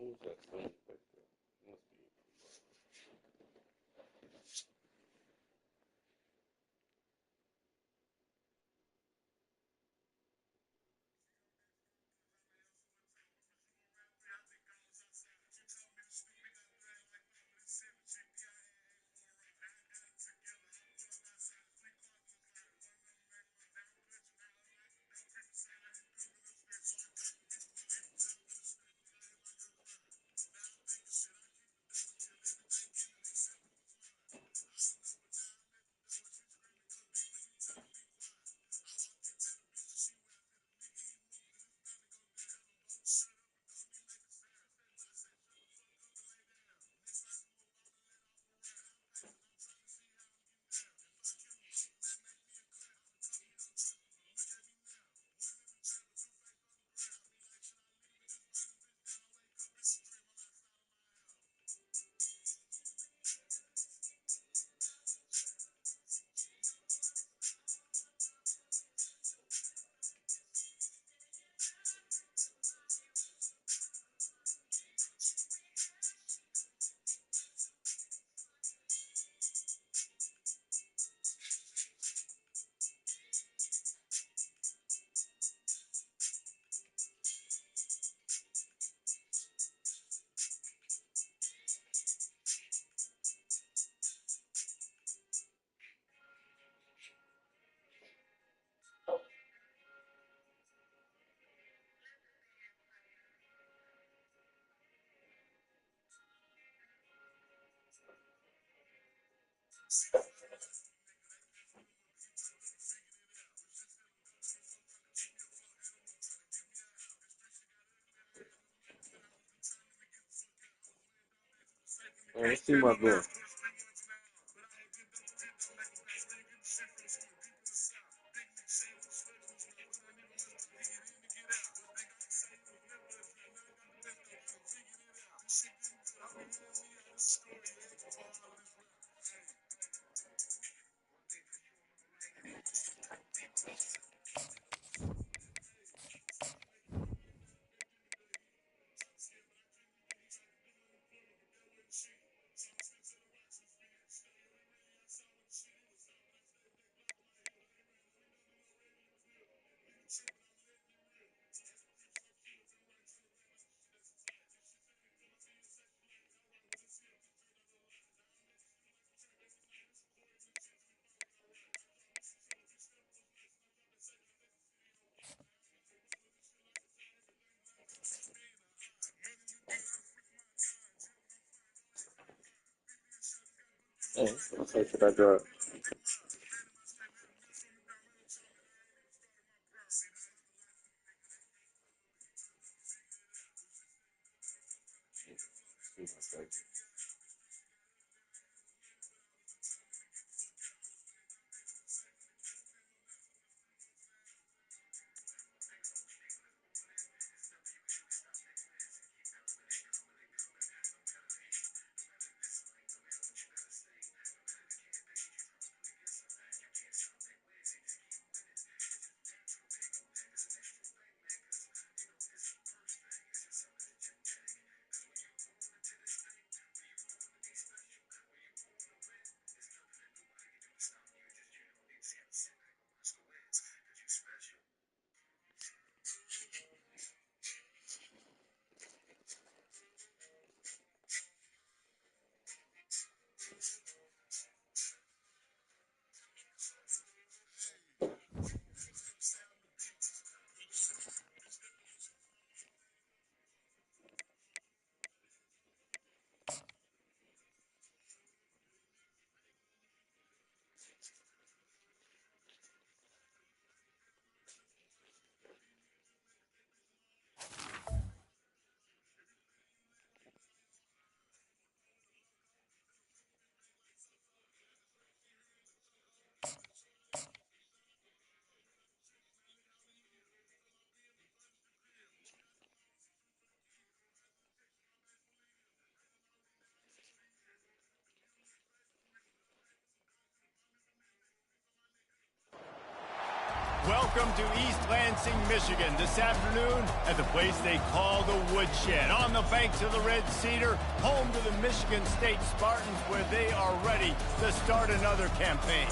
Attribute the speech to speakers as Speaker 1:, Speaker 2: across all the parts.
Speaker 1: Who's that sound effect? Must be. Let's see my girl. Hey, what type should I drop?
Speaker 2: Welcome to East Lansing, Michigan, this afternoon at the place they call the Woodshed, on the banks of the Red Cedar, home to the Michigan State Spartans, where they are ready to start another campaign.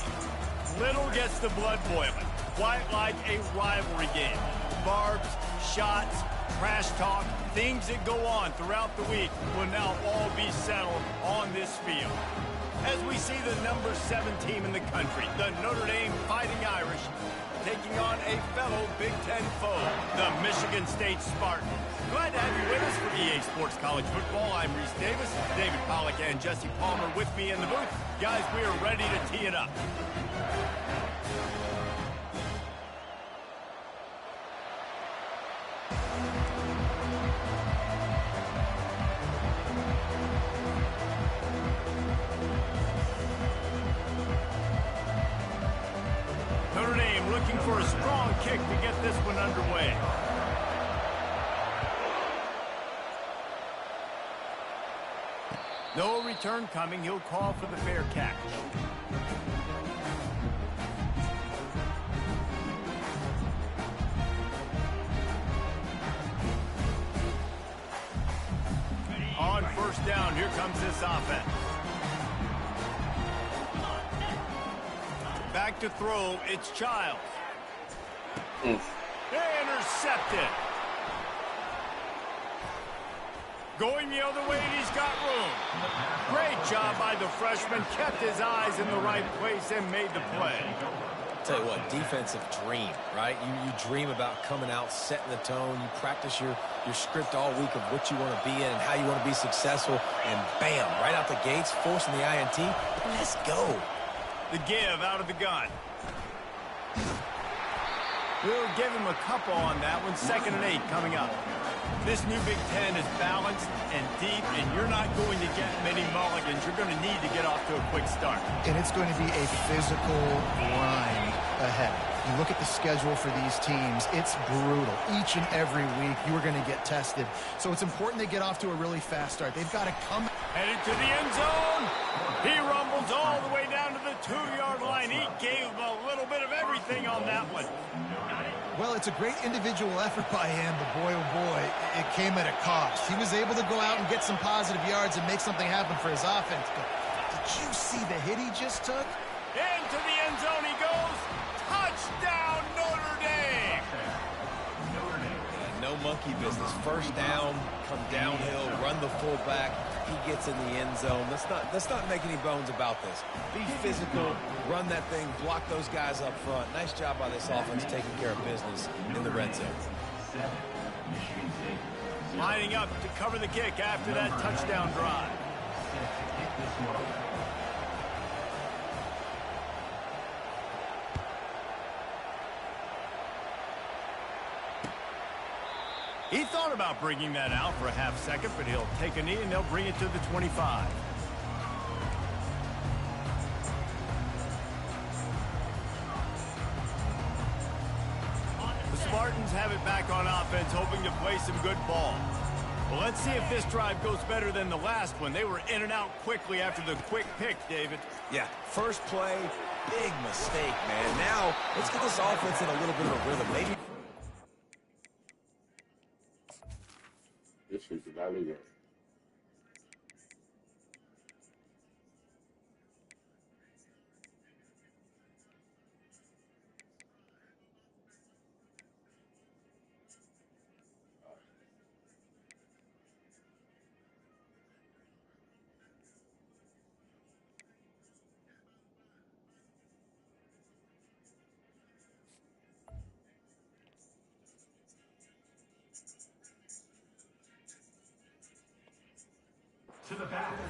Speaker 2: Little gets the blood boiling, quite like a rivalry game. Barbs, shots, trash talk, things that go on throughout the week will now all be settled on this field. As we see the number 7 team in the country, the Notre Dame Fighting Irish, taking on a fellow Big Ten foe, the Michigan State Spartans. Glad to have you with us for EA Sports College Football. I'm Reese Davis, David Pollack and Jesse Palmer with me in the booth. Guys, we are ready to tee it up. Notre Dame looking for a strong kick to get this one underway. No return coming. He'll call for the fair catch. On first down, here comes this offense. Back to throw, it's Childs. Intercepted. Going the other way, and he's got room. Great job by the freshman. Kept his eyes in the right place and made the play.
Speaker 3: Tell you what, defensive dream, right? You dream about coming out, setting the tone. You practice your script all week of what you want to be in and how you want to be successful. And bam, right out the gates, forcing the INT. Let's go.
Speaker 2: The give out of the gun. We'll give him a couple on that one. 2nd and 8 coming up. This new Big Ten is balanced and deep, and you're not going to get many mulligans. You're going to need to get off to a quick start.
Speaker 4: And it's going to be a physical grind ahead. You look at the schedule for these teams, it's brutal. Each and every week, you are going to get tested. So it's important they get off to a really fast start. They've got to come.
Speaker 2: Headed to the end zone. He rumbles all the way down to the 2-yard line. He gave a little bit of everything on that one.
Speaker 4: Well, it's a great individual effort by him, but boy, oh boy, it came at a cost. He was able to go out and get some positive yards and make something happen for his offense. But did you see the hit he just took?
Speaker 2: Into the end zone he goes. Touchdown, Notre Dame.
Speaker 3: No monkey business. First down, come downhill, run the fullback. He gets in the end zone. Let's not make any bones about this. Be physical, run that thing, block those guys up front. Nice job by this offense taking care of business in the red zone.
Speaker 2: Lining up to cover the kick after that touchdown drive. He thought about bringing that out for a half second, but he'll take a knee and they'll bring it to the 25. The Spartans have it back on offense, hoping to play some good ball. Well, let's see if this drive goes better than the last one. They were in and out quickly after the quick pick, David.
Speaker 3: Yeah, first play, big mistake, man. Now, let's get this offense in a little bit of a rhythm. Maybe.
Speaker 1: This is the value.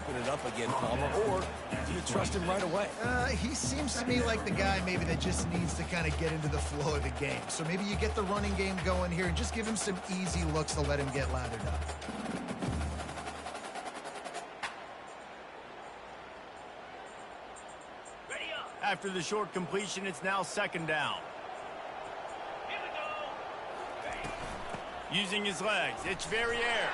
Speaker 3: Put it up again, Palmer, or do you trust him right away?
Speaker 4: He seems to me like the guy maybe that just needs to kind of get into the flow of the game. So maybe you get the running game going here and just give him some easy looks to let him get lathered up.
Speaker 2: After the short completion, it's now 2nd down. Using his legs, it's Verrier.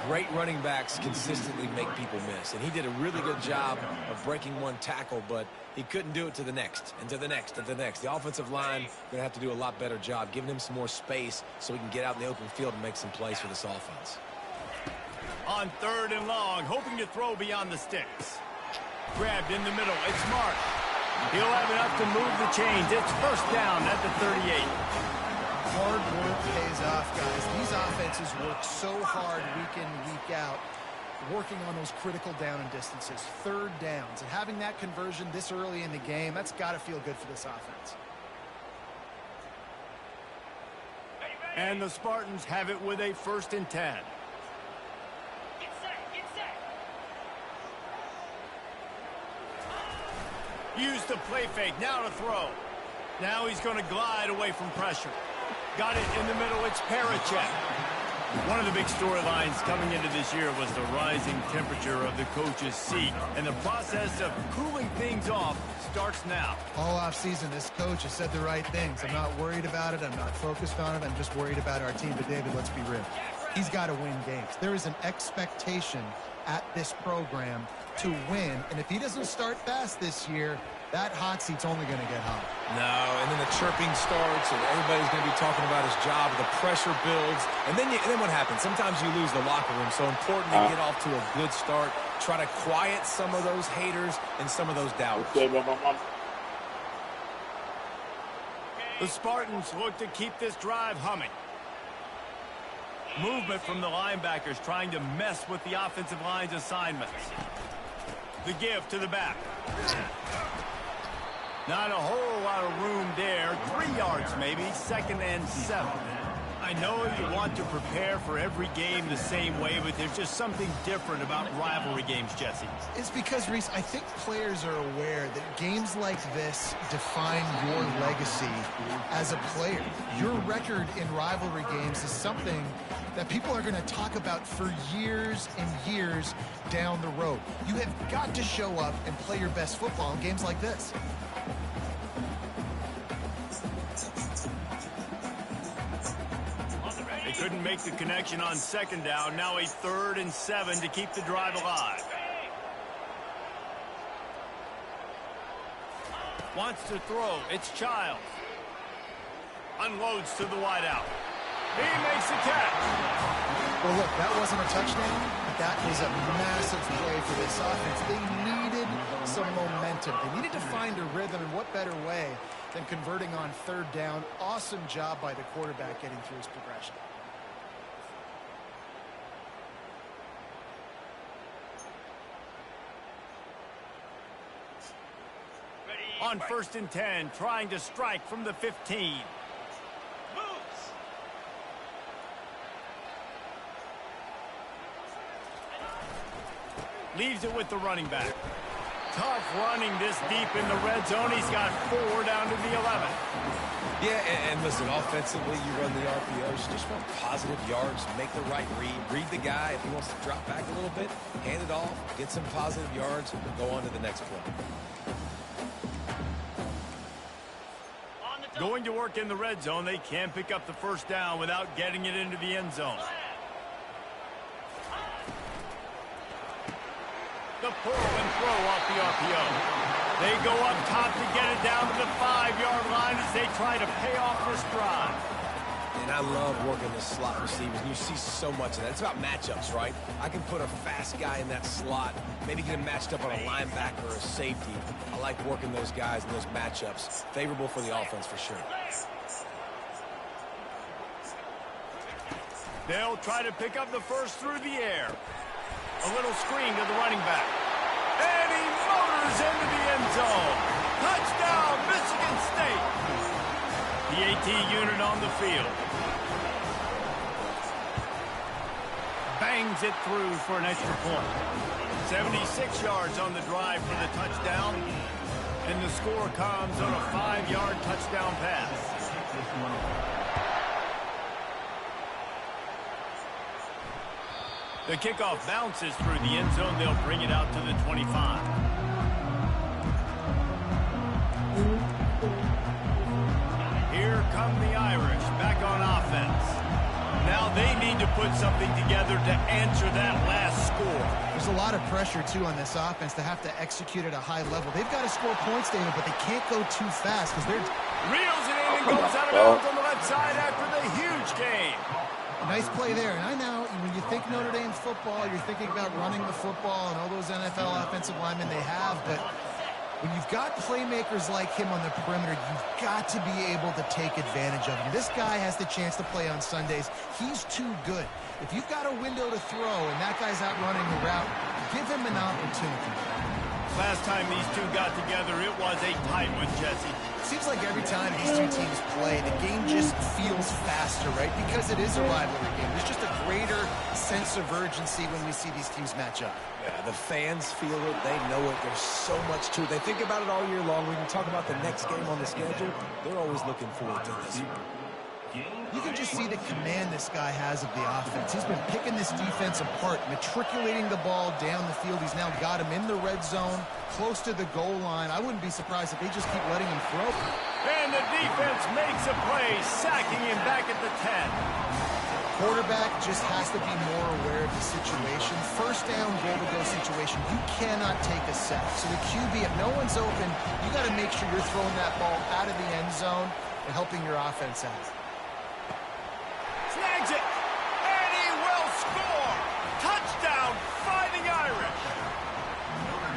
Speaker 3: Great running backs consistently make people miss, and he did a really good job of breaking one tackle, but he couldn't do it to the next, and to the next, and to the next. The offensive line going to have to do a lot better job giving him some more space so he can get out in the open field and make some plays for this offense.
Speaker 2: On 3rd and long, hoping to throw beyond the sticks. Grabbed in the middle. It's Marsh. He'll have enough to move the chains. It's first down at the 38.
Speaker 4: Hard work pays off, guys. These offenses work so hard week in, week out, working on those critical down and distances, 3rd downs. And having that conversion this early in the game, that's got to feel good for this offense.
Speaker 2: And the Spartans have it with a 1st and 10. Use the play fake, now to throw. Now he's going to glide away from pressure. Got it in the middle, it's Parachek. One of the big storylines coming into this year was the rising temperature of the coach's seat. And the process of cooling things off starts now.
Speaker 4: All offseason, this coach has said the right things. I'm not worried about it. I'm not focused on it. I'm just worried about our team. But, David, let's be real. He's got to win games. There is an expectation at this program to win. And if he doesn't start fast this year, that hot seat's only going to get hot.
Speaker 3: No, and then the chirping starts, and everybody's going to be talking about his job. The pressure builds, and then what happens? Sometimes you lose the locker room. So important to get off to a good start. Try to quiet some of those haters and some of those doubters.
Speaker 2: The Spartans look to keep this drive humming. Movement from the linebackers trying to mess with the offensive line's assignments. The give to the back. Not a whole lot of room there. 3 yards maybe, 2nd and 7. I know you want to prepare for every game the same way, but there's just something different about rivalry games, Jesse.
Speaker 4: It's because, Reese, I think players are aware that games like this define your legacy as a player. Your record in rivalry games is something that people are going to talk about for years and years down the road. You have got to show up and play your best football in games like this.
Speaker 2: They couldn't make the connection on 2nd down. Now a 3rd and 7 to keep the drive alive. Wants to throw. It's Childs. Unloads to the wideout. He makes a catch.
Speaker 4: Well, look, that wasn't a touchdown, but that was a massive play for this offense. They needed some momentum. They needed to find a rhythm, and what better way than converting on 3rd down. Awesome job by the quarterback getting through his progression.
Speaker 2: On 1st and 10, trying to strike from the 15. Leaves it with the running back. Tough running this deep in the red zone. He's got 4 down to the 11.
Speaker 3: Yeah, and listen, offensively, you run the RPOs. You just want positive yards, make the right read the guy. If he wants to drop back a little bit, hand it off, get some positive yards, and go on to the next play.
Speaker 2: Going to work in the red zone. They can pick up the 1st down without getting it into the end zone. The pull and throw off the RPO. They go up top to get it down to the 5-yard line as they try to pay off this drive.
Speaker 3: And I love working the slot receivers. You see so much of that. It's about matchups, right? I can put a fast guy in that slot, maybe get him matched up on a linebacker or a safety. I like working those guys in those matchups. Favorable for the offense for sure.
Speaker 2: They'll try to pick up the 1st through the air. A little screen to the running back. And he motors into the end zone. Touchdown, Michigan State. The AT unit on the field. Bangs it through for an extra point. 76 yards on the drive for the touchdown. And the score comes on a 5-yard touchdown pass. The kickoff bounces through the end zone. They'll bring it out to the 25. Here come the Irish back on offense. Now they need to put something together to answer that last score.
Speaker 4: There's a lot of pressure, too, on this offense to have to execute at a high level. They've got to score points, David, but they can't go too fast because they're...
Speaker 2: Reels it in and goes out of bounds on the left side after the huge gain.
Speaker 4: Nice play there. And I know when you think Notre Dame football, you're thinking about running the football and all those NFL offensive linemen they have, but when you've got playmakers like him on the perimeter, you've got to be able to take advantage of him. This guy has the chance to play on Sundays. He's too good. If you've got a window to throw and that guy's out running the route, give him an opportunity.
Speaker 2: Last time these two got together, it was a tight one, Jesse.
Speaker 4: Seems like every time these two teams play, the game just feels faster, right? Because it is a rivalry game. There's just a greater sense of urgency when we see these teams match up.
Speaker 3: Yeah, the fans feel it. They know it. There's so much to it. They think about it all year long. When you talk about the next game on the schedule, they're always looking forward to this.
Speaker 4: You can just see the command this guy has of the offense. He's been picking this defense apart, matriculating the ball down the field. He's now got him in the red zone, close to the goal line. I wouldn't be surprised if they just keep letting him throw.
Speaker 2: And the defense makes a play, sacking him back at the 10.
Speaker 4: Quarterback just has to be more aware of the situation. First down, goal-to-go situation. You cannot take a sack. So the QB, if no one's open, you got to make sure you're throwing that ball out of the end zone and helping your offense out.
Speaker 2: Snags it, and he will score. Touchdown, Fighting Irish.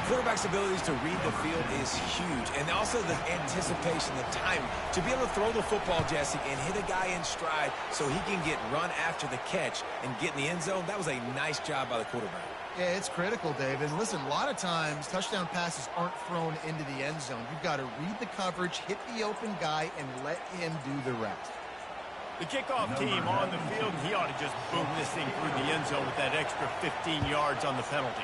Speaker 3: Quarterback's abilities to read the field is huge, and also the anticipation, the time to be able to throw the football, Jesse, and hit a guy in stride so he can get run after the catch and get in the end zone. That was a nice job by the quarterback.
Speaker 4: Yeah, it's critical, Dave. And listen, a lot of times touchdown passes aren't thrown into the end zone. You've got to read the coverage, hit the open guy, and let him do the rest.
Speaker 2: The kickoff team on the field, and he ought to just boom this thing through the end zone with that extra 15 yards on the penalty.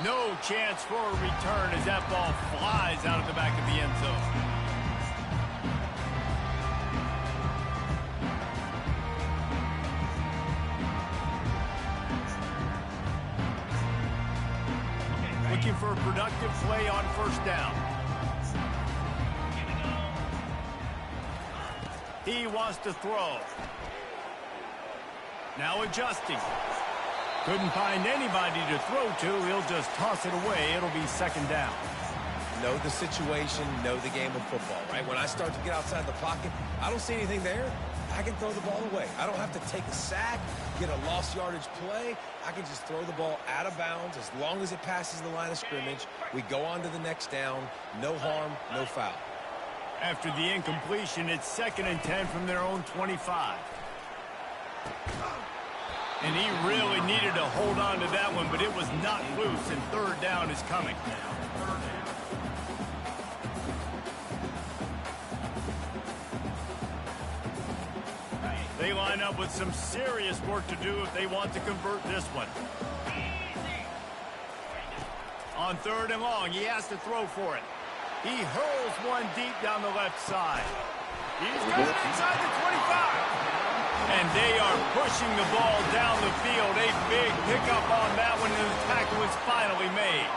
Speaker 2: No chance for a return as that ball flies out of the back of the end zone. Looking for a productive play on first down. He wants to throw. Now adjusting. Couldn't find anybody to throw to. He'll just toss it away. It'll be second down.
Speaker 3: Know the situation, know the game of football, right? When I start to get outside the pocket, I don't see anything there. I can throw the ball away. I don't have to take a sack, get a lost yardage play. I can just throw the ball out of bounds as long as it passes the line of scrimmage. We go on to the next down. No harm, no foul.
Speaker 2: After the incompletion, it's 2nd and 10 from their own 25. And he really needed to hold on to that one, but it was not loose, and third down is coming. They line up with some serious work to do if they want to convert this one. On 3rd and long, he has to throw for it. He hurls one deep down the left side. He's got it inside the 25. And they are pushing the ball down the field. A big pickup on that one, and the tackle is finally made.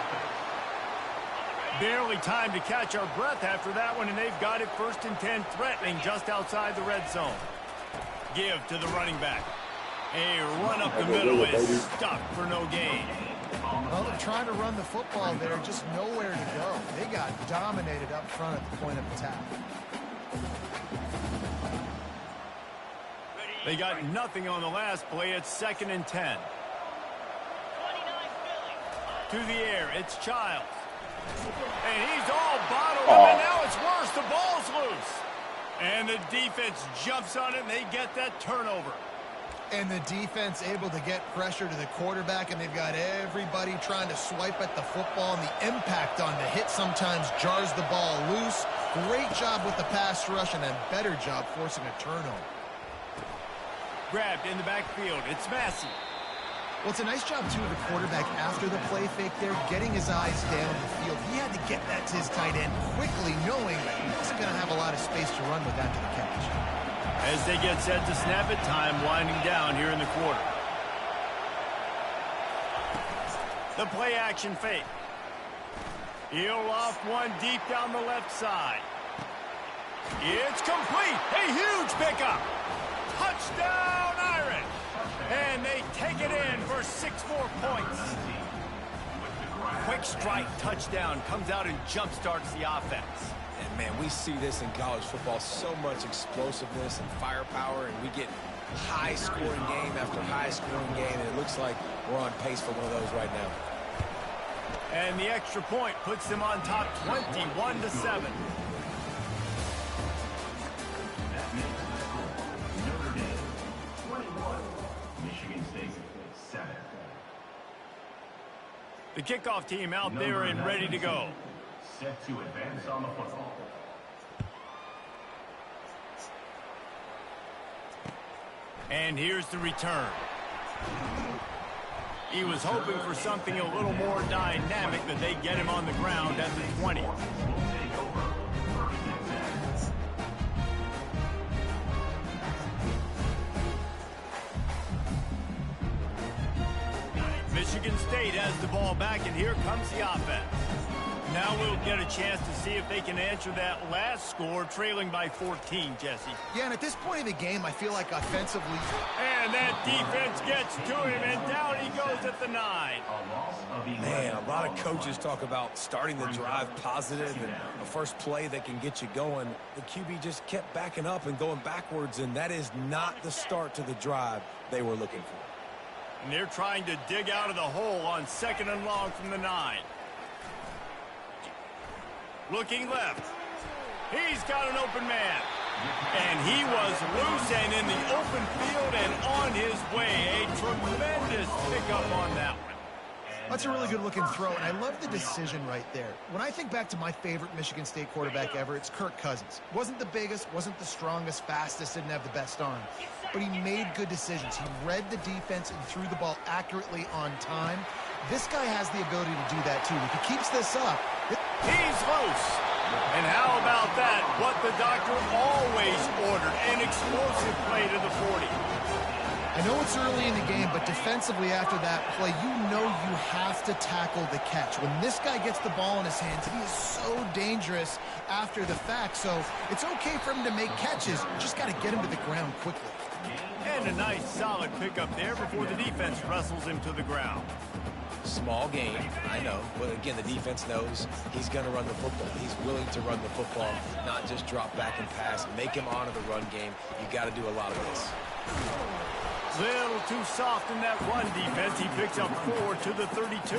Speaker 2: Barely time to catch our breath after that one, and they've got it 1st and 10, threatening just outside the red zone. Give to the running back. A run up the middle is stuck for no gain.
Speaker 4: Well, they're trying to run the football there, just nowhere to go. They got dominated up front at the point of attack.
Speaker 2: They got nothing on the last play. It's 2nd and 10. To the air, it's Childs. And he's all bottled up, and now it's worse. The ball's loose. And the defense jumps on it, and they get that turnover.
Speaker 4: And the defense able to get pressure to the quarterback, and they've got everybody trying to swipe at the football, and the impact on the hit sometimes jars the ball loose. Great job with the pass rush, and a better job forcing a turnover.
Speaker 2: Grabbed in the backfield. It's Massey.
Speaker 4: Well, it's a nice job, too, of the quarterback after the play fake there, getting his eyes down the field. He had to get that to his tight end quickly, knowing that he wasn't going to have a lot of space to run with after the catch.
Speaker 2: As they get set to snap it, time winding down here in the quarter. The play action fake. He'll off one deep down the left side. It's complete. A huge pickup. Touchdown, Irish! And they take it in for 6 more points. Quick strike touchdown comes out and jump-starts the offense.
Speaker 3: And, man, we see this in college football, so much explosiveness and firepower, and we get high-scoring game after high-scoring game, and it looks like we're on pace for one of those right now.
Speaker 2: And the extra point puts them on top 21-7.
Speaker 5: Notre Dame 21, Michigan State 7.
Speaker 2: The kickoff team out there and ready to go.
Speaker 5: Set to advance on the football.
Speaker 2: And here's the return. He was hoping for something a little more dynamic, but they get him on the ground at the 20. Michigan State has the ball back, and here comes the offense. Now we'll get a chance to see if they can answer that last score, trailing by 14, Jesse.
Speaker 4: Yeah, and at this point of the game, I feel like offensively...
Speaker 2: And that defense gets to him, and down he goes at the 9.
Speaker 3: Man, a lot of coaches talk about starting the drive positive and a first play that can get you going. The QB just kept backing up and going backwards, and that is not the start to the drive they were looking for.
Speaker 2: And they're trying to dig out of the hole on 2nd and long from the 9. Looking left. He's got an open man. And he was loose and in the open field and on his way. A tremendous pickup on that one.
Speaker 4: That's a really good-looking throw, and I love the decision right there. When I think back to my favorite Michigan State quarterback ever, it's Kirk Cousins. Wasn't the biggest, wasn't the strongest, fastest, didn't have the best arm. But he made good decisions. He read the defense and threw the ball accurately on time. This guy has the ability to do that, too. If he keeps this up...
Speaker 2: He's loose. And how about that? What the doctor always ordered, an explosive play to the 40.
Speaker 4: I know it's early in the game, but defensively after that play, you know you have to tackle the catch. When this guy gets the ball in his hands, he is so dangerous after the fact. So it's okay for him to make catches. You just got to get him to the ground quickly.
Speaker 2: And a nice solid pickup there before the defense wrestles him to the ground.
Speaker 3: Small game, I know, but again, the defense knows he's going to run the football. He's willing to run the football, not just drop back and pass, make him honor the run game. You got to do a lot of this.
Speaker 2: Little too soft in that run defense. He picks up 4 to the 32.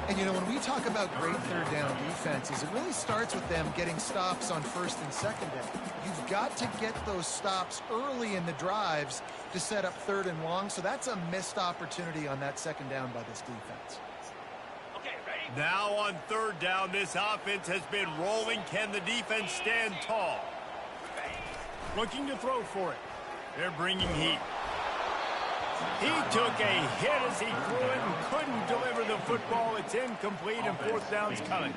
Speaker 4: And, you know, when we talk about great third down defenses, it really starts with them getting stops on 1st and 2nd down. You've got to get those stops early in the drives to set up 3rd and long, so that's a missed opportunity on that 2nd down by this defense.
Speaker 2: Now on 3rd down, this offense has been rolling. Can the defense stand tall? Looking to throw for it. They're bringing heat. He took a hit as he threw it and couldn't deliver the football. It's incomplete, and 4th down's coming.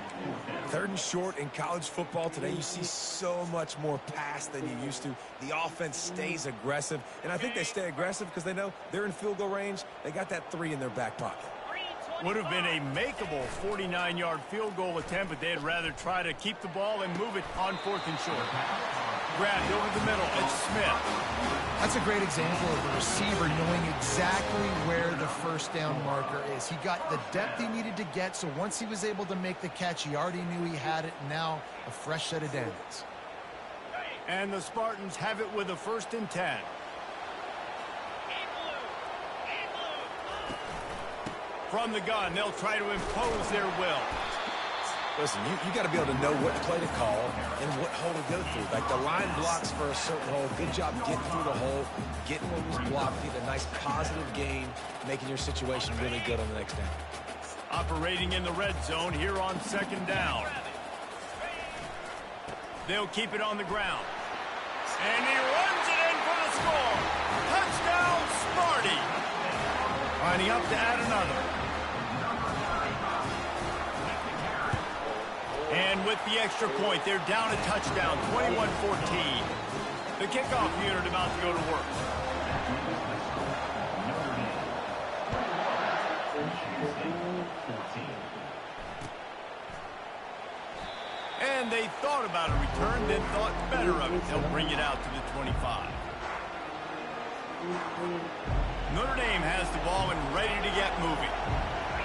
Speaker 3: 3rd and short in college football today, you see so much more pass than you used to. The offense stays aggressive, and I think they stay aggressive because they know they're in field goal range. They got that 3 in their back pocket.
Speaker 2: Would have been a makeable 49-yard field goal attempt, but they'd rather try to keep the ball and move it on 4th and short. Grabbed over the middle. It's Smith.
Speaker 4: That's a great example of the receiver knowing exactly where the 1st down marker is. He got the depth he needed to get, so once he was able to make the catch, he already knew he had it. Now a fresh set of downs.
Speaker 2: And the Spartans have it with a 1st and 10. From the gun, they'll try to impose their will.
Speaker 3: Listen, you got to be able to know what play to call and what hole to go through. Like the line blocks for a certain hole. Good job getting through the hole, getting what was blocked, get a nice positive gain, making your situation really good on the next down.
Speaker 2: Operating in the red zone here on 2nd down. They'll keep it on the ground. And he runs it in for the score. Touchdown, Sparty. Lining up to add another. And with the extra point, they're down a touchdown, 21-14. The kickoff unit about to go to work. And they thought about a return, then thought better of it. They'll bring it out to the 25. Notre Dame has the ball and ready to get moving.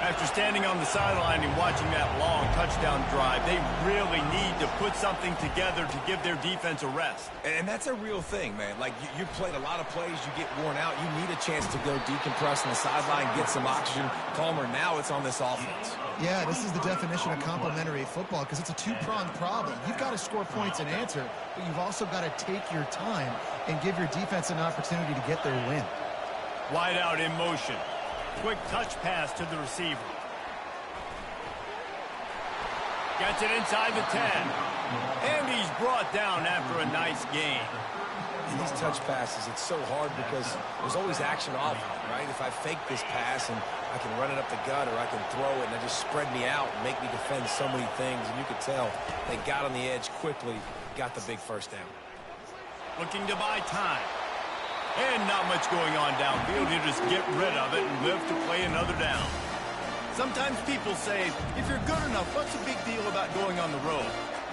Speaker 2: After standing on the sideline and watching that long touchdown drive, they really need to put something together to give their defense a rest.
Speaker 3: And that's a real thing, man. Like, you played a lot of plays, you get worn out, you need a chance to go decompress on the sideline, get some oxygen. Palmer, now it's on this offense.
Speaker 4: Yeah, this is the definition of complementary football because it's a two-pronged problem. You've got to score points and answer, but you've also got to take your time and give your defense an opportunity to get their win.
Speaker 2: Wide out in motion. Quick touch pass to the receiver. Gets it inside the 10. And he's brought down after a nice gain.
Speaker 3: And these touch passes, it's so hard because there's always action off of it, right? If I fake this pass and I can run it up the gut or I can throw it and it just spread me out and make me defend so many things. And you could tell they got on the edge quickly, got the big first down.
Speaker 2: Looking to buy time. And not much going on downfield. You just get rid of it and live to play another down. Sometimes people say, if you're good enough, what's the big deal about going on the road?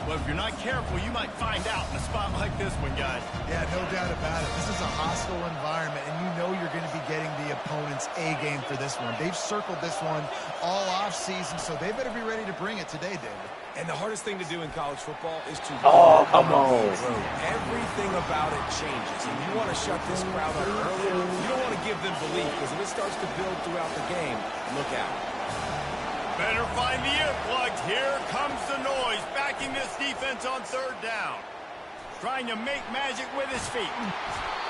Speaker 2: Well, if you're not careful, you might find out in a spot like this one, guys.
Speaker 4: Yeah, no doubt about it. This is a hostile environment, and you know you're going to be getting the opponent's A-game for this one. They've circled this one all offseason, so they better be ready to bring it today, David.
Speaker 3: And the hardest thing to do in college football is to
Speaker 1: come on.
Speaker 3: Everything about it changes, and you want to shut this crowd up early. You don't want to give them belief, because if it starts to build throughout the game, look out.
Speaker 2: Better find the earplugs. Here comes the noise, backing this defense on third down. Trying to make magic with his feet.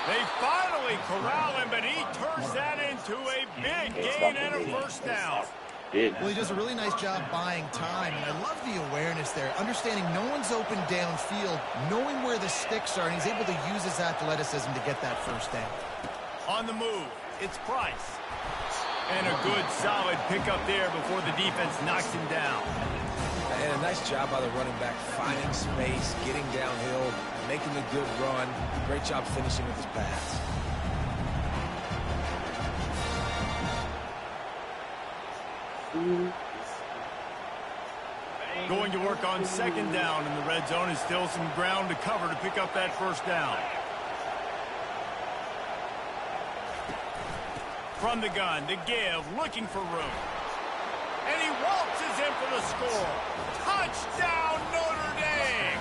Speaker 2: They finally corral him, but he turns that into a big gain and a first down.
Speaker 4: Well, he does a really nice job buying time, and I love the awareness there, understanding no one's open downfield, knowing where the sticks are, and he's able to use his athleticism to get that first down.
Speaker 2: On the move, it's Price. And a good, solid pickup there before the defense knocks him down.
Speaker 3: And a nice job by the running back, finding space, getting downhill, making a good run. Great job finishing with his pass.
Speaker 2: Going to work on second down in the red zone, and still some ground to cover to pick up that first down. From the gun, to give, looking for room. And he waltzes in for the score. Touchdown, Notre Dame!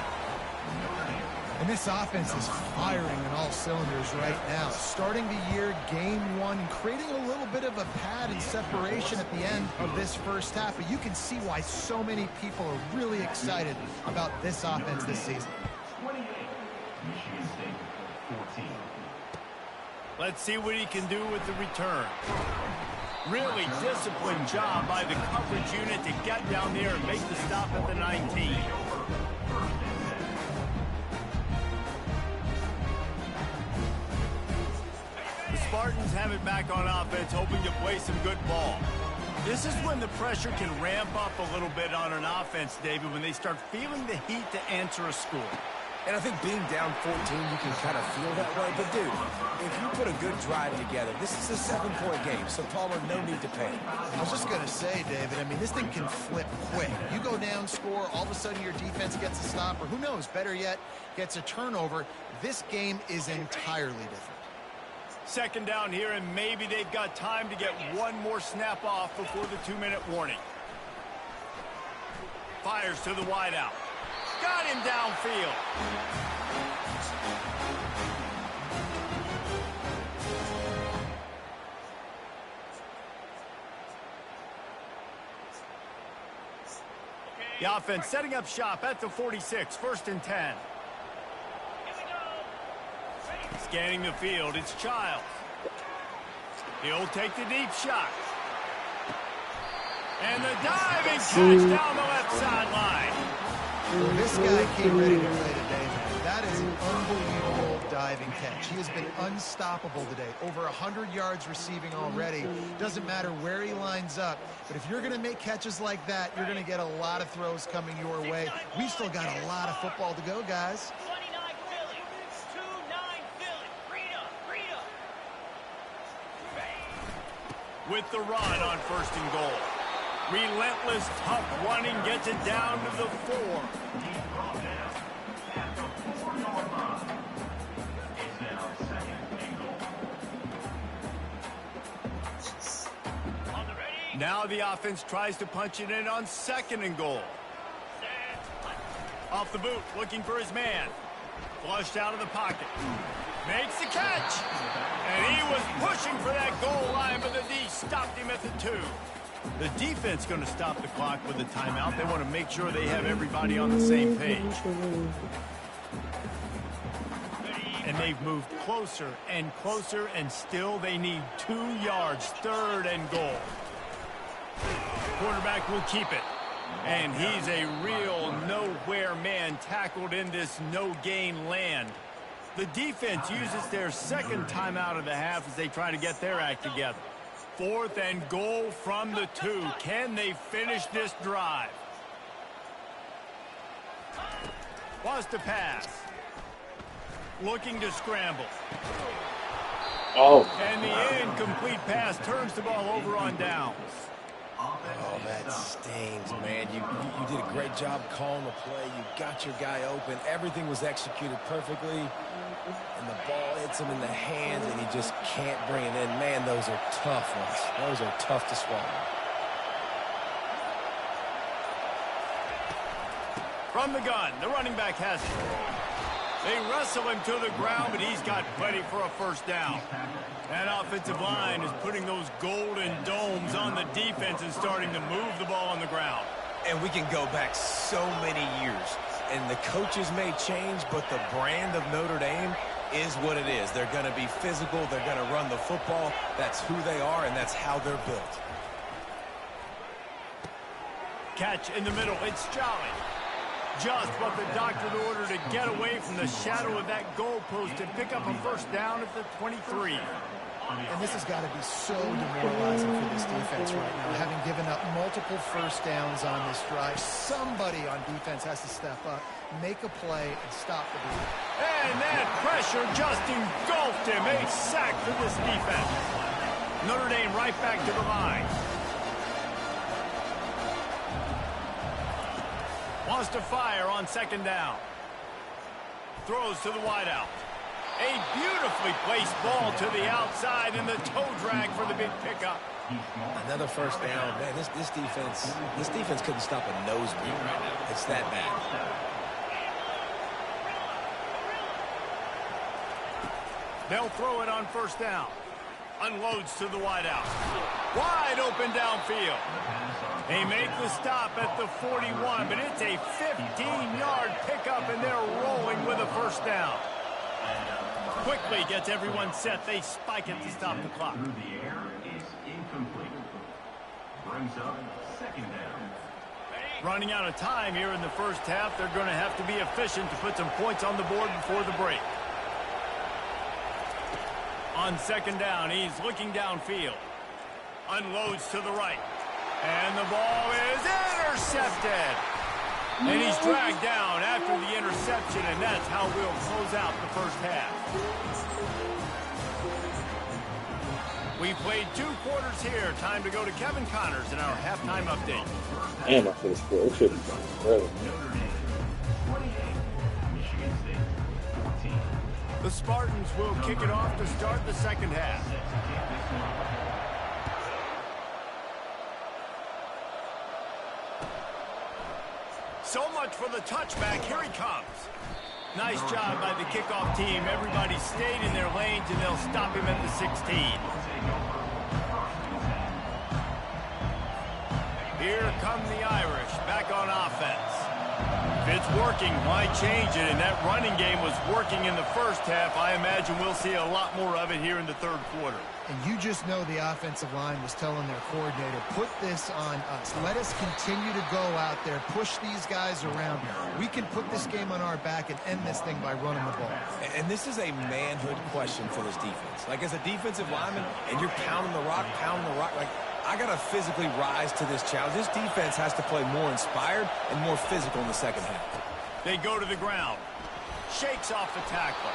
Speaker 4: And this offense is firing on all cylinders right now. Starting the year, game one, creating a little bit of a pad and separation at the end of this first half. But you can see why so many people are really excited about this offense this season.
Speaker 5: 28, Michigan State, 14.
Speaker 2: Let's see what he can do with the return. Really disciplined job by the coverage unit to get down there and make the stop at the 19. The Spartans have it back on offense, hoping to play some good ball. This is when the pressure can ramp up a little bit on an offense, David, when they start feeling the heat to answer a score.
Speaker 3: And I think being down 14, you can kind of feel that way. But, dude, if you put a good drive together, this is a 7-point game. So, Palmer, no need to panic.
Speaker 4: I was just going to say, David, I mean, this thing can flip quick. You go down, score, all of a sudden your defense gets a stop, or who knows, better yet, gets a turnover. This game is entirely different.
Speaker 2: Second down here, and maybe they've got time to get one more snap off before the 2-minute warning. Fires to the wideout. Got him downfield. The offense setting up shop at the 46, 1st and 10. Scanning the field, it's Childs. He'll take the deep shot. And the diving catch down the left sideline.
Speaker 4: Well, this guy came ready to play today, man. That is an unbelievable diving catch. He has been unstoppable today. Over 100 yards receiving already. Doesn't matter where he lines up. But if you're going to make catches like that, you're going to get a lot of throws coming your way. We've still got a lot of football to go, guys.
Speaker 2: With the run on 1st and goal. Relentless, tough running gets it down to the 4. Now the offense tries to punch it in on 2nd and goal. Off the boot, looking for his man. Flushed out of the pocket. Makes the catch. And he was pushing for that goal line, but the D stopped him at the 2. The defense going to stop the clock with a timeout. They want to make sure they have everybody on the same page. And they've moved closer, and still they need 2 yards, 3rd and goal. Quarterback will keep it. And he's a real nowhere man tackled in this no-gain land. The defense uses their 2nd timeout of the half as they try to get their act together. 4th and goal from the 2. Can they finish this drive? Wants to pass. Looking to scramble.
Speaker 1: Oh.
Speaker 2: And the incomplete pass turns the ball over on downs.
Speaker 3: Oh, that stings, man. You did a great job calling the play. You got your guy open. Everything was executed perfectly. And the ball hits him in the hands, and he just can't bring it in. Man, those are tough ones. Those are tough to swallow.
Speaker 2: From the gun, the running back has it. They wrestle him to the ground, but he's got plenty for a 1st down. That offensive line is putting those golden domes on the defense and starting to move the ball on the ground.
Speaker 3: And we can go back so many years. And the coaches may change, but the brand of Notre Dame is what it is. They're going to be physical. They're going to run the football. That's who they are, and that's how they're built.
Speaker 2: Catch in the middle. It's Jolly. Just what the doctor ordered to get away from the shadow of that goalpost and pick up a 1st down at the 23.
Speaker 4: And this has got to be so demoralizing for this defense right now. Having given up multiple 1st downs on this drive, somebody on defense has to step up, make a play, and stop the bleed.
Speaker 2: And that pressure just engulfed him. A sack for this defense. Notre Dame right back to the line. Wants to fire on 2nd down. Throws to the wideout. A beautifully placed ball to the outside and the toe drag for the big pickup.
Speaker 3: Another 1st down. Man, this defense couldn't stop a nosebleed right now. It's that bad.
Speaker 2: They'll throw it on 1st down. Unloads to the wideout. Wide open downfield. They make the stop at the 41, but it's a 15-yard pickup, and they're rolling with a 1st down. Quickly gets everyone set. They spike it to stop the clock.
Speaker 5: Through the air is incomplete. Brings up 2nd down.
Speaker 2: Running out of time here in the 1st half. They're going to have to be efficient to put some points on the board before the break. On 2nd down, he's looking downfield. Unloads to the right. And the ball is intercepted. And he's dragged down after the interception, and that's how we'll close out the 1st half. We played 2 quarters here. Time to go to Kevin Connors in our halftime update.
Speaker 1: And my first score. It should be really.
Speaker 5: Notre Dame 28, Michigan State 14.
Speaker 2: The Spartans will kick it off to start the 2nd half. So much for the touchback. Here he comes. Nice job by the kickoff team. Everybody stayed in their lanes, and they'll stop him at the 16. Here come the Irish back on offense. If it's working, why change it? And that running game was working in the 1st half. I imagine we'll see a lot more of it here in the 3rd quarter.
Speaker 4: And you just know the offensive line was telling their coordinator, put this on us. Let us continue to go out there, push these guys around. We can put this game on our back and end this thing by running the ball.
Speaker 3: And this is a manhood question for this defense. Like, as a defensive lineman, and you're pounding the rock, like, I got to physically rise to this challenge. This defense has to play more inspired and more physical in the 2nd half.
Speaker 2: They go to the ground. Shakes off the tackle.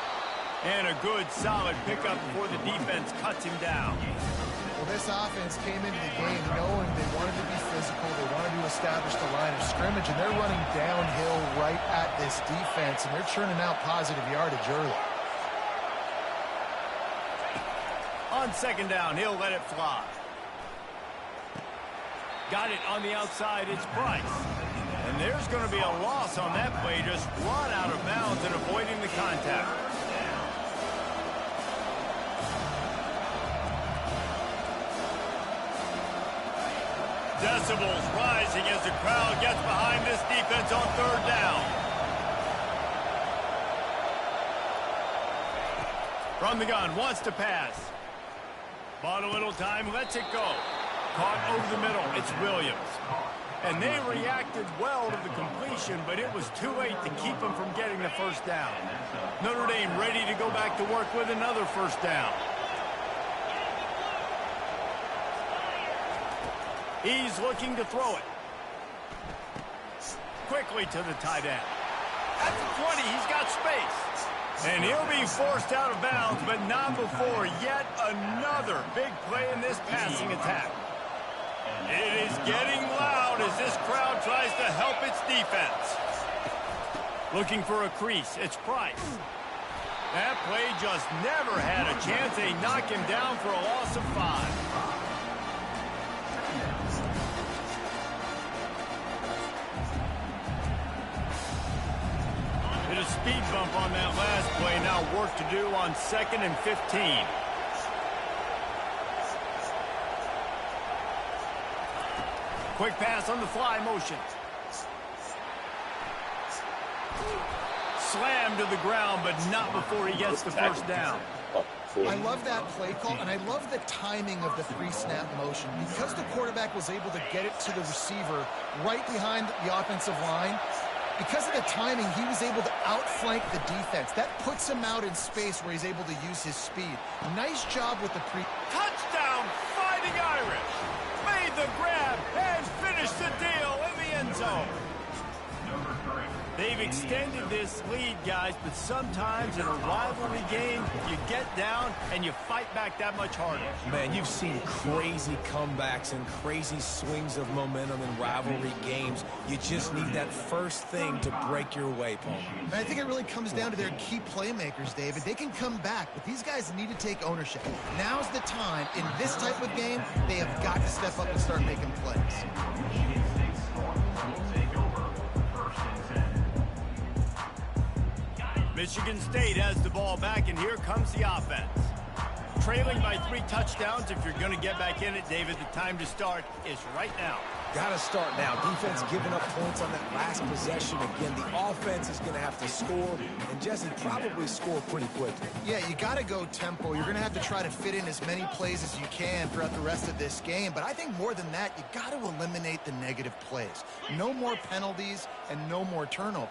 Speaker 2: And a good, solid pickup before the defense cuts him down.
Speaker 4: Well, this offense came into the game knowing they wanted to be physical. They wanted to establish the line of scrimmage, and they're running downhill right at this defense, and they're churning out positive yardage early.
Speaker 2: On 2nd down, he'll let it fly. Got it on the outside. It's Price. And there's going to be a loss on that play. Just run out of bounds and avoiding the contact. Decibels rising as the crowd gets behind this defense on third down. From the gun, wants to pass. Bought a little time, lets it go. Caught over the middle, it's Williams. And they reacted well to the completion, but it was too late to keep them from getting the first down. Notre Dame ready to go back to work with another first down. He's looking to throw it. Quickly to the tight end. At the 20, he's got space. And he'll be forced out of bounds, but not before yet another big play in this passing attack. It is getting loud as this crowd tries to help its defense. Looking for a crease, it's Price. That play just never had a chance. They knock him down for a loss of 5. A speed bump on that last play. Now work to do on 2nd and 15. Quick pass on the fly motion. Slammed to the ground, but not before he gets the first down.
Speaker 4: I love that play call, and I love the timing of the 3-snap motion. Because the quarterback was able to get it to the receiver right behind the offensive line, because of the timing, he was able to outflank the defense. That puts him out in space where he's able to use his speed. Nice job with the
Speaker 2: Touchdown, Fighting Irish. Made the grab and finished the deal in the end zone. They've extended this lead, guys, but sometimes in a rivalry game, you get down and you fight back that much harder.
Speaker 3: Man, you've seen crazy comebacks and crazy swings of momentum in rivalry games. You just need that first thing to break your way, Paul.
Speaker 4: And I think it really comes down to their key playmakers, David. They can come back, but these guys need to take ownership. Now's the time. In this type of game, they have got to step up and start making plays.
Speaker 2: Michigan State has the ball back, and here comes the offense. Trailing by 3 touchdowns. If you're going to get back in it, David, the time to start is right now.
Speaker 3: Got to start now. Defense giving up points on that last possession. Again, the offense is going to have to score, and Jesse probably score pretty quickly.
Speaker 4: Yeah, you got to go tempo. You're going to have to try to fit in as many plays as you can throughout the rest of this game. But I think more than that, you got to eliminate the negative plays. No more penalties and no more turnovers.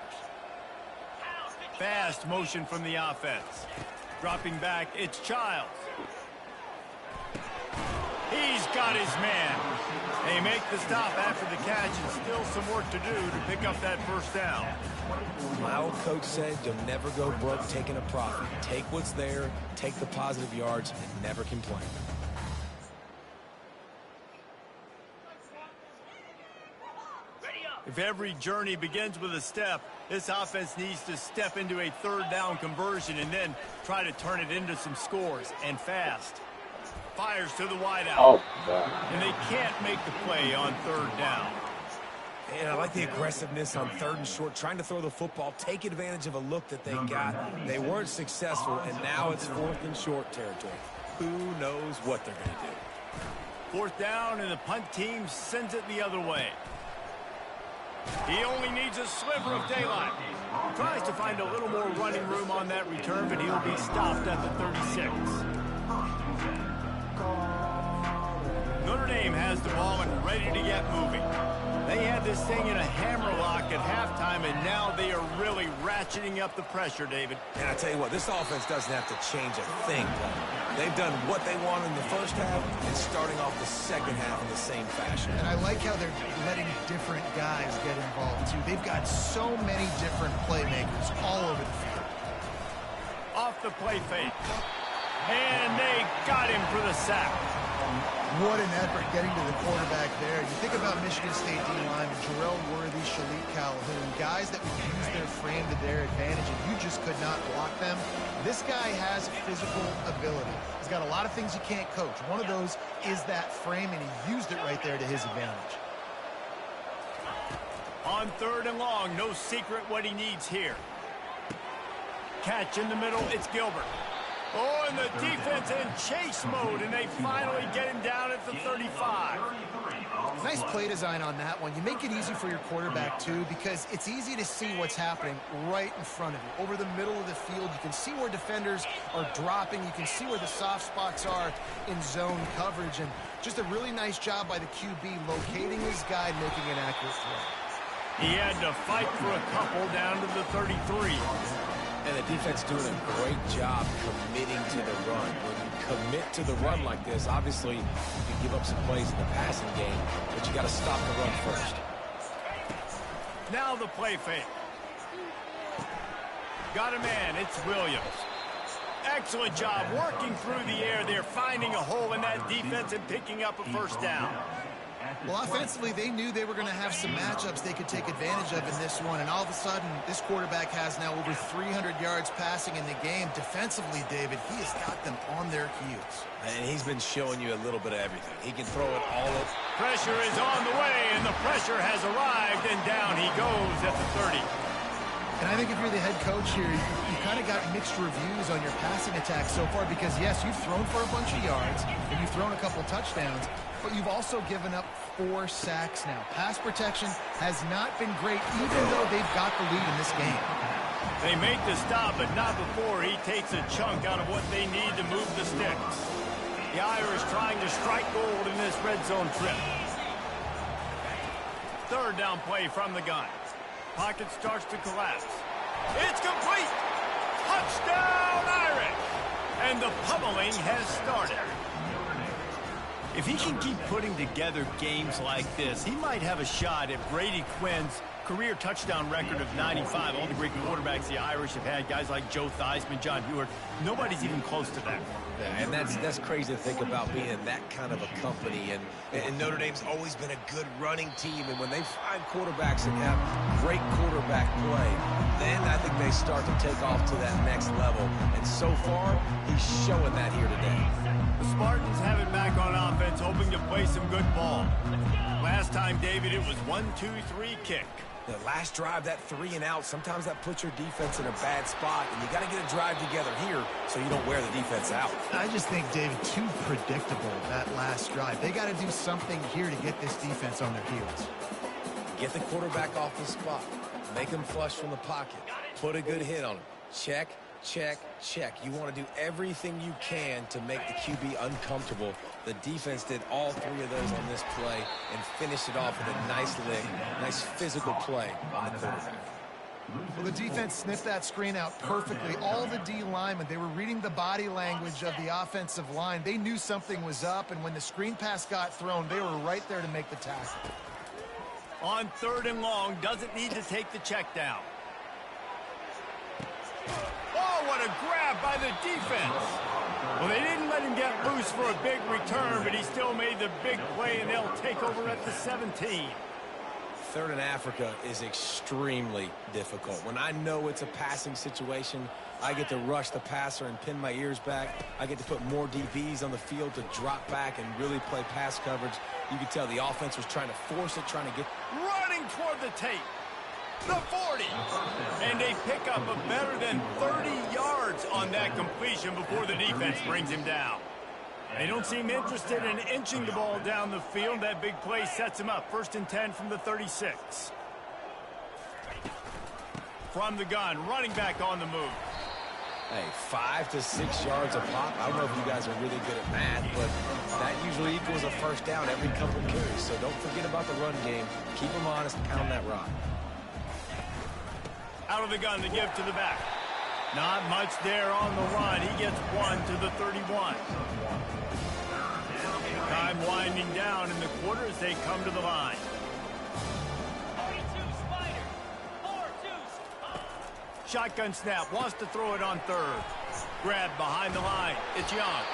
Speaker 2: Fast motion from the offense. Dropping back, it's Childs. He's got his man. They make the stop after the catch, and still some work to do to pick up that first down.
Speaker 3: My old coach said you'll never go broke taking a profit. Take what's there, take the positive yards, and never complain.
Speaker 2: If every journey begins with a step, this offense needs to step into a third down conversion and then try to turn it into some scores, and fast. Fires to the wideout.
Speaker 1: Oh, God.
Speaker 2: And they can't make the play on third down.
Speaker 3: And I like the aggressiveness on 3rd and short, trying to throw the football, take advantage of a look that they got. They weren't successful, and now it's 4th and short territory. Who knows what they're going to do?
Speaker 2: 4th down, and the punt team sends it the other way. He only needs a sliver of daylight. Tries to find a little more running room on that return, but he'll be stopped at the 36. Notre Dame has the ball and ready to get moving. They had this thing in a hammerlock at halftime, and now they are really ratcheting up the pressure, David.
Speaker 3: And I tell you what, this offense doesn't have to change a thing, Paul. They've done what they want in the first half and starting off the second half in the same fashion.
Speaker 4: And I like how they're letting different guys get involved, too. They've got so many different playmakers all over the field.
Speaker 2: Off the play fake. And they got him for the sack.
Speaker 4: What an effort getting to the quarterback there. You think about Michigan State D-line, Jarrell Worthy, Shalik Calhoun, guys that would use their frame to their advantage, and you just could not block them. This guy has physical ability. He's got a lot of things you can't coach. One of those is that frame, and he used it right there to his advantage.
Speaker 2: On 3rd and long, no secret what he needs here. Catch in the middle, it's Gilbert. Oh, and the defense in chase mode, and they finally get him down at the 35.
Speaker 4: Nice play design on that one. You make it easy for your quarterback, too, because it's easy to see what's happening right in front of you. Over the middle of the field, you can see where defenders are dropping. You can see where the soft spots are in zone coverage. And just a really nice job by the QB locating his guy, making an accurate throw.
Speaker 2: He had to fight for a couple down to the 33.
Speaker 3: And the defense doing a great job committing to the run. When you commit to the run like this, obviously you can give up some plays in the passing game, but you got to stop the run first.
Speaker 2: Now the play fake. Got a man, it's Williams. Excellent job working through the air there, finding a hole in that defense and picking up a first down.
Speaker 4: Well, offensively, they knew they were going to have some matchups they could take advantage of in this one, and all of a sudden, this quarterback has now over 300 yards passing in the game. Defensively, David, he has got them on their heels.
Speaker 3: And he's been showing you a little bit of everything. He can throw it all up.
Speaker 2: Pressure is on the way, and the pressure has arrived, and down he goes at the 30.
Speaker 4: And I think if you're the head coach here, you kind of got mixed reviews on your passing attack so far because, yes, you've thrown for a bunch of yards, and you've thrown a couple touchdowns, but you've also given up 4 sacks now. Pass protection has not been great, even though they've got the lead in this game.
Speaker 2: They make the stop, but not before he takes a chunk out of what they need to move the sticks. The Irish trying to strike gold in this red zone trip. 3rd down play from the gun. Pocket starts to collapse. It's complete! Touchdown, Irish! And the pummeling has started. If he can keep putting together games like this, he might have a shot at Brady Quinn's career touchdown record of 95. All the great quarterbacks the Irish have had, guys like Joe Theismann, John Hewart, nobody's even close to that.
Speaker 3: Yeah, and that's crazy to think about being in that kind of a company. And Notre Dame's always been a good running team. And when they find quarterbacks that have great quarterback play, then I think they start to take off to that next level. And so far, he's showing that here today.
Speaker 2: The Spartans have it back on offense, hoping to play some good ball. Last time, David, it was 1-2-3 kick.
Speaker 3: The last drive, that 3 and out, sometimes that puts your defense in a bad spot, and you got to get a drive together here so you don't wear the defense out.
Speaker 4: I just think, David, too predictable, that last drive. They got to do something here to get this defense on their heels.
Speaker 3: Get the quarterback off the spot. Make him flush from the pocket. Put a good hit on him. Check, check, check. You want to do everything you can to make the QB uncomfortable. The defense did all 3 of those on this play and finished it off with a nice lick, nice physical play on the quarterback.
Speaker 4: Well, the defense sniffed that screen out perfectly. All the D linemen, they were reading the body language of the offensive line. They knew something was up, and when the screen pass got thrown, they were right there to make the tackle.
Speaker 2: On 3rd and long, doesn't need to take the check down. Oh, what a grab by the defense. Well, they didn't let him get loose for a big return, but he still made the big play, and they'll take over at the 17.
Speaker 3: 3rd and Africa is extremely difficult. When I know it's a passing situation, I get to rush the passer and pin my ears back. I get to put more DBs on the field to drop back and really play pass coverage. You can tell the offense was trying to force it, trying to get...
Speaker 2: Running toward the tape. The 40. And they pick up a better than 30 yards on that completion before the defense brings him down. They don't seem interested in inching the ball down the field. That big play sets him up. 1st and 10 from the 36. From the gun, running back on the move.
Speaker 3: Hey, 5 to 6 yards a pop. I don't know if you guys are really good at math, but that usually equals a first down every couple carries. So don't forget about the run game. Keep them honest and pound that rock.
Speaker 2: Out of the gun to give to the back. Not much there on the run. He gets 1 to the 31. Time winding down in the quarter as they come to the line.
Speaker 6: 42 Spider. 4-2.
Speaker 2: Shotgun snap. Wants to throw it on 3rd. Grab behind the line. It's Young.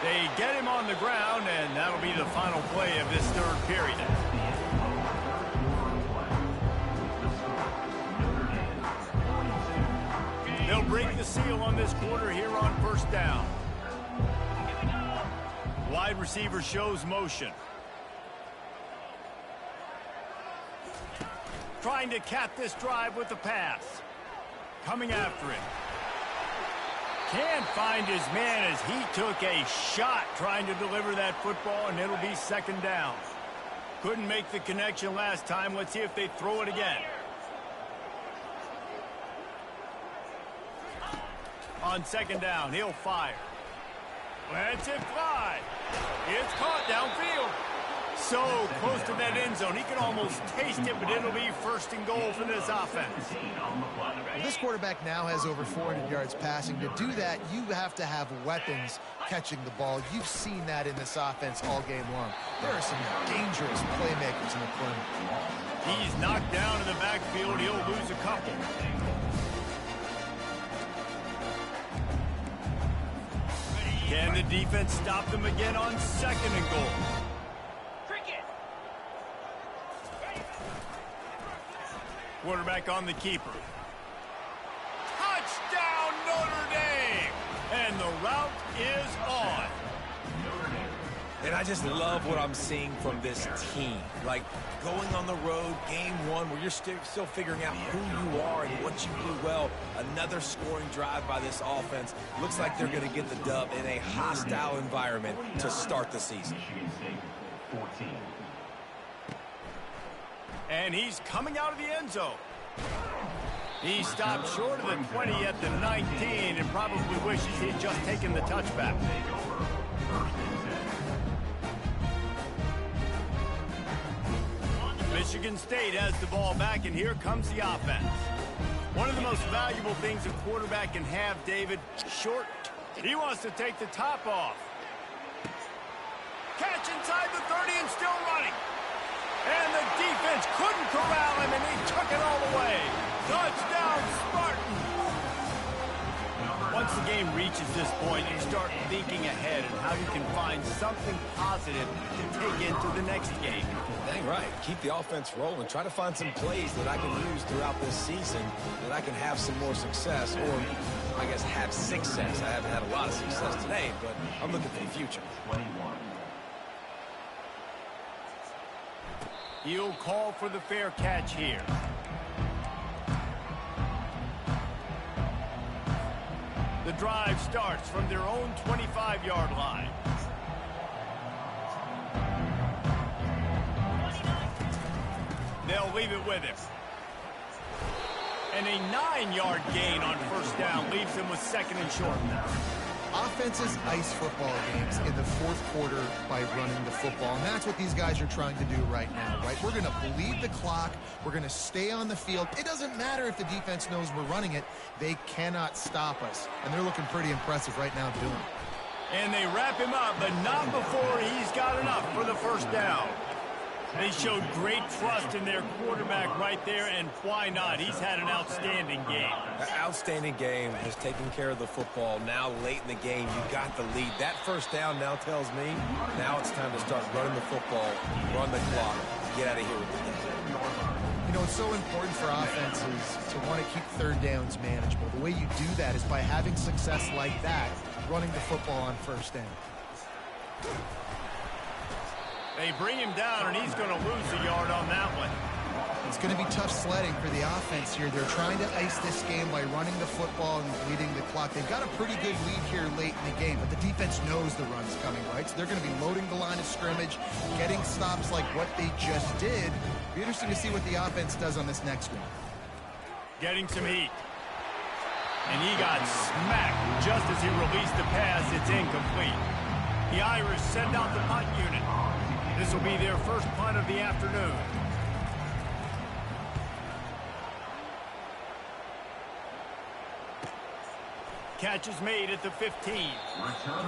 Speaker 2: They get him on the ground, and that'll be the final play of this 3rd period. They'll break the seal on this quarter here on 1st down. Wide receiver shows motion. trying to cap this drive with the pass. Coming after him. Can't find his man as he took a shot trying to deliver that football, and it'll be second down. Couldn't make the connection last time. Let's see if they throw it again. On second down, he'll fire. Lets it fly. It's caught downfield. So close to that end zone. He can almost taste it, but it'll be first and goal for this offense.
Speaker 4: Well, this quarterback now has over 400 yards passing. To do that, you have to have weapons catching the ball. You've seen that in this offense all game long. There are some dangerous playmakers in the corner.
Speaker 2: He's knocked down in the backfield. He'll lose a couple. Can the defense stop them again on second and goal? Quarterback on the keeper. Touchdown, Notre Dame! And the route is on.
Speaker 3: And I just love what I'm seeing from this team. Like, going on the road, game one, where you're still figuring out who you are and what you do well. Another scoring drive by this offense. Looks like they're going to get the dub in a hostile environment to start the season.
Speaker 2: And he's coming out of the end zone. He stopped short of the 20 at the 19 and probably wishes he'd just taken the touchback. Michigan State has the ball back, and here comes the offense. One of the most valuable things a quarterback can have, David, short. He wants to take the top off. Catch inside the 30 and still running. And the defense couldn't corral him, and he took it all the way. Touchdown, Spartans! Once the game reaches this point, you start thinking ahead and how you can find something positive to take into the next game.
Speaker 3: Dang right. Keep the offense rolling. Try to find some plays that I can use throughout this season that I can have some more success, or I guess have success. I haven't had a lot of success today, but I'm looking for the future.
Speaker 2: He'll call for the fair catch here. The drive starts from their own 25-yard line. They'll leave it with him. And a 9-yard gain on first down leaves them with second and short.
Speaker 4: Offenses ice football games in the fourth quarter by running the football, and that's what these guys are trying to do right now, right? We're going to bleed the clock. We're going to stay on the field. It doesn't matter if the defense knows we're running it. They cannot stop us, and they're looking pretty impressive right now doing it.
Speaker 2: And they wrap him up, but not before he's got enough for the first down. They showed great trust in their quarterback right there, and why not? He's had an outstanding game.
Speaker 3: An outstanding game, has taken care of the football. Now late in the game, you got the lead. That first down now tells me now it's time to start running the football, run the clock, get out of here with the game.
Speaker 4: You know, it's so important for offenses to want to keep third downs manageable. The way you do that is by having success like that, running the football on first down.
Speaker 2: They bring him down, and he's going to lose a yard on that one.
Speaker 4: It's going to be tough sledding for the offense here. They're trying to ice this game by running the football and bleeding the clock. They've got a pretty good lead here late in the game, but the defense knows the run's coming, right? So they're going to be loading the line of scrimmage, getting stops like what they just did. Be interesting to see what the offense does on this next one.
Speaker 2: Getting some heat. And he got smacked just as he released the pass. It's incomplete. The Irish send out the punt unit. This will be their first punt of the afternoon. Catch is made at the 15.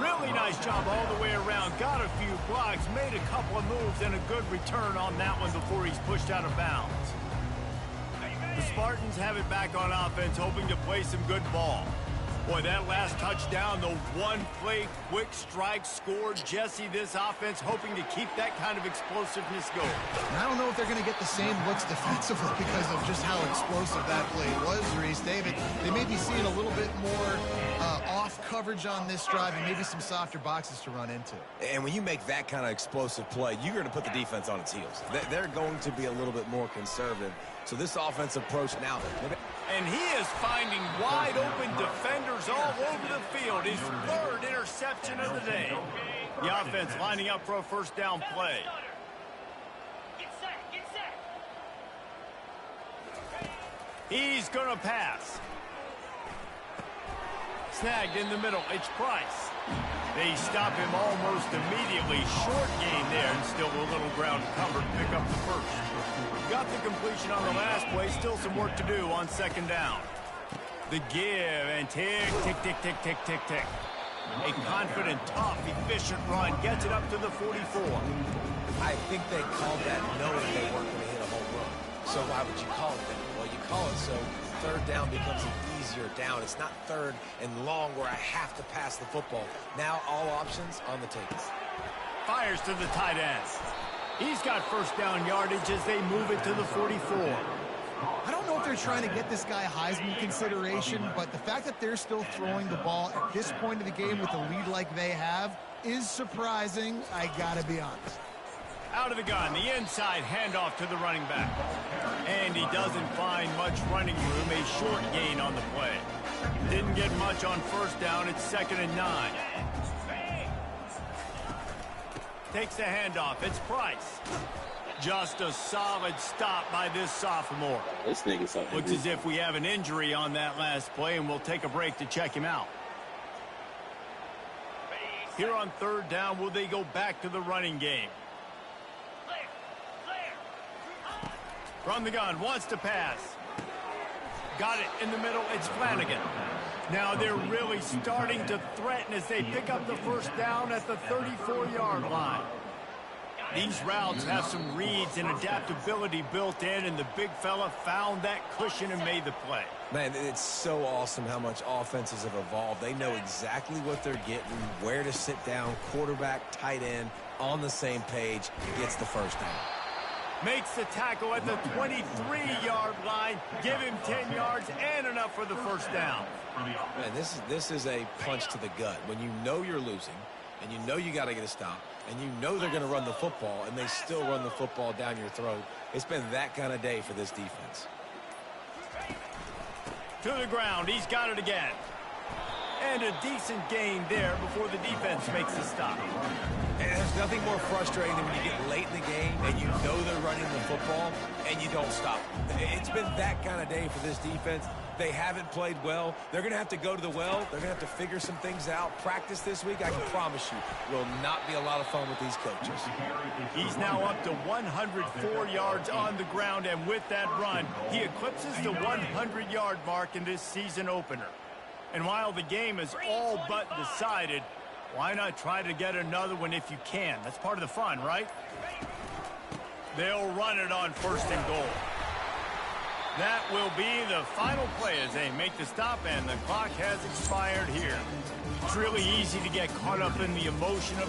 Speaker 2: Really nice job all the way around. Got a few blocks, made a couple of moves, and a good return on that one before he's pushed out of bounds. The Spartans have it back on offense, hoping to play some good ball. Boy, that last touchdown, the one-play quick strike scored. Jesse, this offense hoping to keep that kind of explosiveness going.
Speaker 4: And I don't know if they're going to get the same looks defensively because of just how explosive that play was, Reese. David, they may be seeing a little bit more off coverage on this drive and maybe some softer boxes to run into.
Speaker 3: And when you make that kind of explosive play, you're going to put the defense on its heels. They're going to be a little bit more conservative. So this offensive approach now.
Speaker 2: And he is finding wide open defenders all over the field. His third interception of the day. The offense lining up for a first down play.
Speaker 6: Get set, get set.
Speaker 2: He's going to pass. Snagged in the middle. It's Price. They stop him almost immediately. Short gain there and still a little ground covered. Pick up the first. Got the completion on the last play. Still some work to do on second down. The give and tick, tick, tick, tick, tick, tick, tick. A confident, tough, efficient run gets it up to the 44.
Speaker 3: I think they called that knowing they weren't going to hit a home run. So why would you call it that? Well, you call it so third down becomes an easier down. It's not third and long where I have to pass the football. Now all options on the table.
Speaker 2: Fires to the tight end. He's got first down yardage as they move it to the 44.
Speaker 4: I don't know if they're trying to get this guy Heisman consideration, but the fact that they're still throwing the ball at this point of the game with a lead like they have is surprising, I gotta be honest.
Speaker 2: Out of the gun, the inside handoff to the running back. And he doesn't find much running room, a short gain on the play. Didn't get much on first down, it's 2nd and 9. Takes the handoff, it's Price. Just a solid stop by this sophomore.
Speaker 1: This nigga's up.
Speaker 2: Looks as if we have an injury on that last play, and we'll take a break to check him out. Here on third down, will they go back to the running game? From the gun, wants to pass. Got it in the middle, it's Flanagan. Now they're really starting to threaten as they pick up the first down at the 34-yard line. These routes have some reads and adaptability built in, and the big fella found that cushion and made the play.
Speaker 3: Man, it's so awesome how much offenses have evolved. They know exactly what they're getting, where to sit down, quarterback, tight end, on the same page, gets the first down.
Speaker 2: Makes the tackle at the 23-yard line. Give him 10 yards and enough for the first down.
Speaker 3: Man, this is a punch to the gut. When you know you're losing, and you know you got to get a stop, and you know they're going to run the football, and they still run the football down your throat. It's been that kind of day for this defense.
Speaker 2: To the ground. He's got it again. And a decent gain there before the defense makes the stop.
Speaker 3: And there's nothing more frustrating than when you get late in the game and you know they're running the football and you don't stop. It's been that kind of day for this defense. They haven't played well. They're going to have to go to the well. They're going to have to figure some things out. Practice this week, I can promise you, will not be a lot of fun with these coaches.
Speaker 2: He's now up to 104 yards on the ground, and with that run, he eclipses the 100-yard mark in this season opener. And while the game is all but decided, why not try to get another one if you can? That's part of the fun, right? They'll run it on first and goal. That will be the final play as they make the stop, and the clock has expired here. It's really easy to get caught up in the emotion of